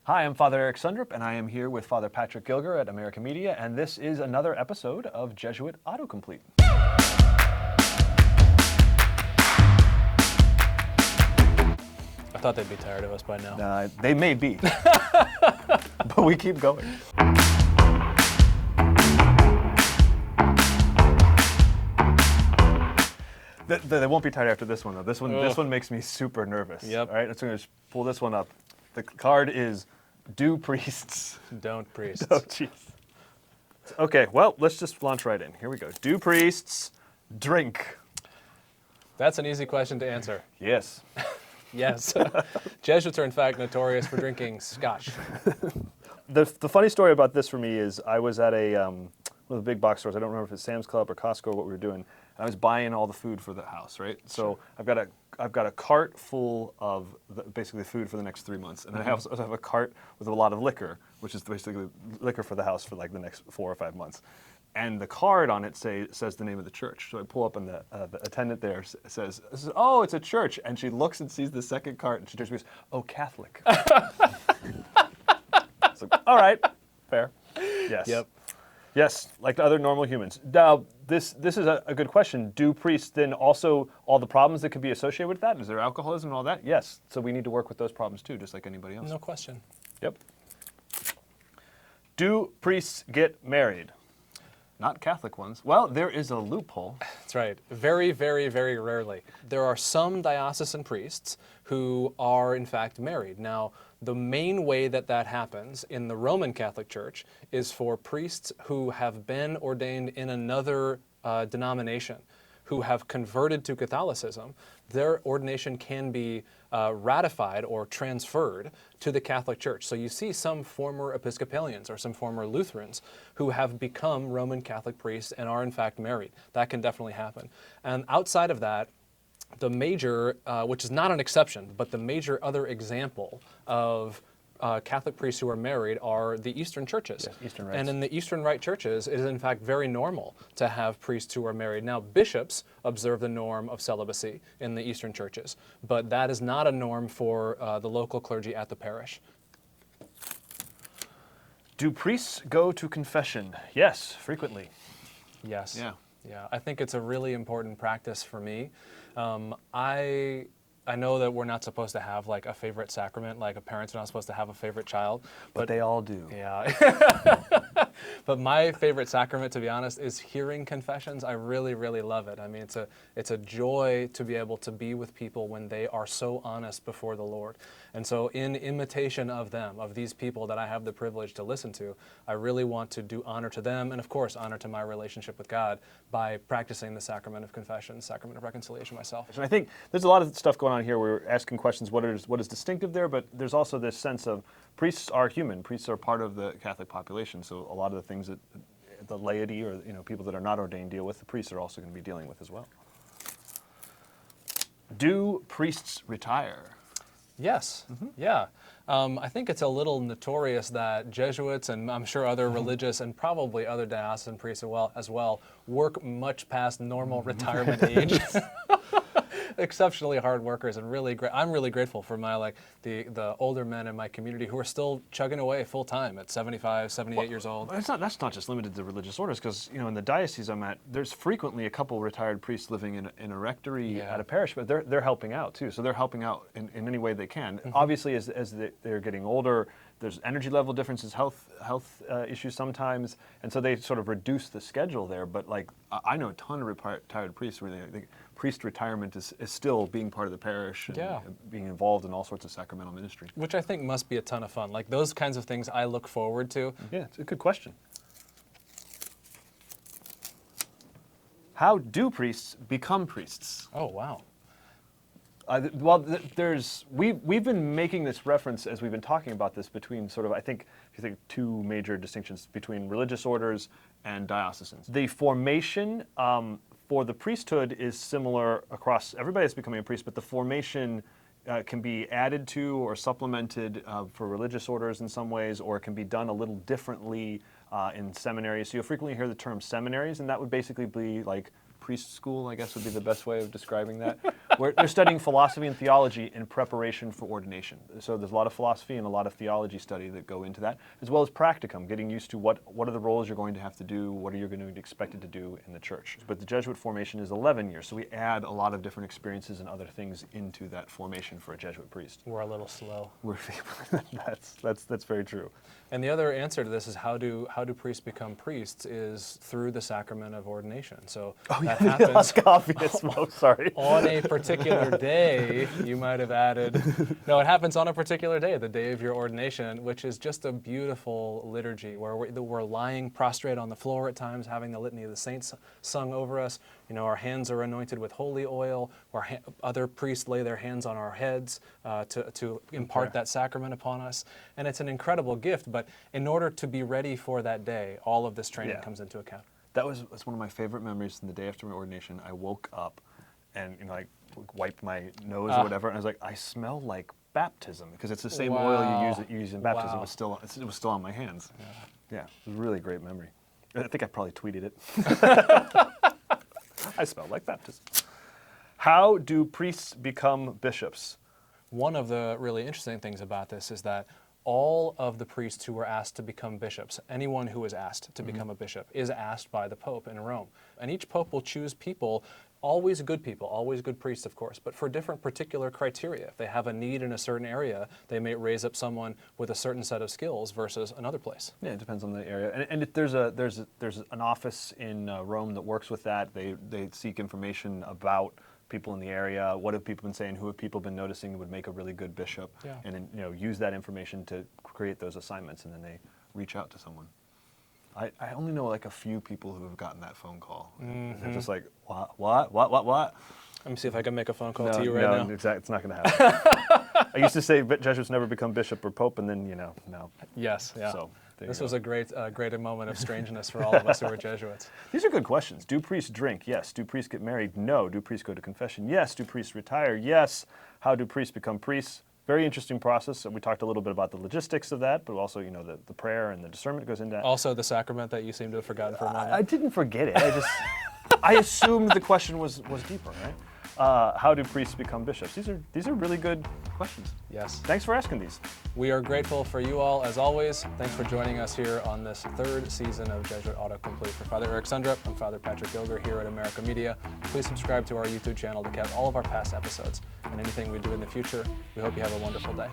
Hi, I'm Father Eric Sundrup, and I am here with Father Patrick Gilger at American Media, and this is another episode of Jesuit Autocomplete. I thought they'd be tired of us by now. They may be, but we keep going. They won't be tired after this one, though. This one makes me super nervous. Yep. All right, let's just pull this one up. The card is "Do priests." Don't priests. Oh, jeez. Okay, well, let's just launch right in. Here we go. Do priests drink? That's an easy question to answer. Yes. Yes. Jesuits are, in fact, notorious for drinking scotch. The funny story about this for me is I was at one of the big box stores. I don't remember if it's Sam's Club or Costco or what we were doing. And I was buying all the food for the house, right? So Sure. I've got a cart full of basically food for the next 3 months, and then I also have a cart with a lot of liquor, which is basically liquor for the house for like the next 4 or 5 months. And the card on it says the name of the church. So I pull up, and the attendant there says, "Oh, it's a church." And she looks and sees the second cart, and she turns to me and goes, "Oh, Catholic." So, all right, fair. Yes. Yep. Yes, like the other normal humans. Now, this is a good question. Do priests then also all the problems that could be associated with that? Is there alcoholism and all that? Yes. So we need to work with those problems too, just like anybody else. No question. Yep. Do priests get married? Not Catholic ones. Well, there is a loophole. That's right. Very, very, very rarely. There are some diocesan priests who are, in fact, married. Now, the main way that happens in the Roman Catholic Church is for priests who have been ordained in another denomination, who have converted to Catholicism. Their ordination can be ratified or transferred to the Catholic Church. So you see some former Episcopalians or some former Lutherans who have become Roman Catholic priests and are in fact married. That can definitely happen. And outside of that, the major, which is not an exception, but the major other example of Catholic priests who are married are the Eastern churches. Yes, Eastern rites. And in the Eastern Rite churches, it is in fact very normal to have priests who are married. Now, bishops observe the norm of celibacy in the Eastern churches, but that is not a norm for the local clergy at the parish. Do priests go to confession? Yes, frequently. Yes. Yeah. Yeah, I think it's a really important practice for me. I know that we're not supposed to have like a favorite sacrament, like a parent's not supposed to have a favorite child. But they all do. Yeah. But my favorite sacrament, to be honest, is hearing confessions. I really, really love it. I mean, it's a joy to be able to be with people when they are so honest before the Lord. And so in imitation of them, of these people that I have the privilege to listen to, I really want to do honor to them and, of course, honor to my relationship with God by practicing the sacrament of confession, sacrament of reconciliation myself. And I think there's a lot of stuff going on here. We're asking questions, what is distinctive there, but there's also this sense of priests are human. Priests are part of the Catholic population, so a lot of the things that the laity or people that are not ordained deal with, the priests are also going to be dealing with as well. Do priests retire? Yes. Yeah. I think it's a little notorious that Jesuits and I'm sure other religious and probably other diocesan priests as well work much past normal retirement age. Exceptionally hard workers and really great. I'm really grateful for my the older men in my community who are still chugging away full time at 75, 78 years old. That's not just limited to religious orders, because in the diocese I'm at, there's frequently a couple retired priests living in a rectory at a parish, but they're helping out too. So they're helping out in any way they can. Obviously, as they're getting older, there's energy level differences, health issues sometimes, and so they sort of reduce the schedule there. But I know a ton of retired priests where they priest retirement is still being part of the parish and being involved in all sorts of sacramental ministry. Which I think must be a ton of fun. Like those kinds of things I look forward to. Yeah, it's a good question. How do priests become priests? Oh, wow. We've been making this reference as we've been talking about this between sort of, I think, if you think two major distinctions between religious orders and diocesans. The formation for the priesthood is similar across everybody that's becoming a priest, but the formation can be added to or supplemented for religious orders in some ways, or it can be done a little differently in seminaries. So you'll frequently hear the term seminaries, and that would basically be like priest school, I guess would be the best way of describing that, where they're studying philosophy and theology in preparation for ordination. So there's a lot of philosophy and a lot of theology study that go into that, as well as practicum, getting used to what are the roles you're going to have to do, what are you going to be expected to do in the church. But the Jesuit formation is 11 years, so we add a lot of different experiences and other things into that formation for a Jesuit priest. We're a little slow. That's very true. And the other answer to this is how do priests become priests is through the sacrament of ordination. So that happens sorry. on a particular day. You might have added, no, it happens on a particular day, the day of your ordination, which is just a beautiful liturgy where we're lying prostrate on the floor at times, having the litany of the saints sung over us. You know, our hands are anointed with holy oil, or other priests lay their hands on our heads to impart that sacrament upon us. And it's an incredible gift, but in order to be ready for that day, all of this training comes into account. That's one of my favorite memories. In the day after my ordination, I woke up and I wiped my nose or whatever, and I was like, I smell like baptism, because it's the same oil you use in baptism. It was still on my hands. Yeah, it was a really great memory. I think I probably tweeted it. I smell like baptism. How do priests become bishops? One of the really interesting things about this is that all of the priests who were asked to become bishops, anyone who is asked to become a bishop, is asked by the Pope in Rome. And each Pope will choose people, always good priests, of course, but for different particular criteria. If they have a need in a certain area, they may raise up someone with a certain set of skills versus another place. Yeah, it depends on the area. And if there's an office in Rome that works with that. They seek information about people in the area. What have people been saying? Who have people been noticing would make a really good bishop? Yeah. And then, use that information to create those assignments, and then they reach out to someone. I only know like a few people who have gotten that phone call. They're just like, what? Let me see if I can make a phone call to you right now. No, exactly. It's not going to happen. I used to say Jesuits never become bishop or pope, and then, no. Yes, yeah. So this was a great moment of strangeness for all of us who are Jesuits. These are good questions. Do priests drink? Yes. Do priests get married? No. Do priests go to confession? Yes. Do priests retire? Yes. How do priests become priests? Very interesting process. We talked a little bit about the logistics of that, but also, the prayer and the discernment goes into that. Also the sacrament that you seem to have forgotten for a moment. I didn't forget it. I assumed the question was deeper, right? How do priests become bishops? These are really good questions. Yes. Thanks for asking these. We are grateful for you all, as always. Thanks for joining us here on this third season of Jesuit Autocomplete. For Father Eric Sundrup, I'm Father Patrick Gilger here at America Media. Please subscribe to our YouTube channel to catch all of our past episodes and anything we do in the future. We hope you have a wonderful day.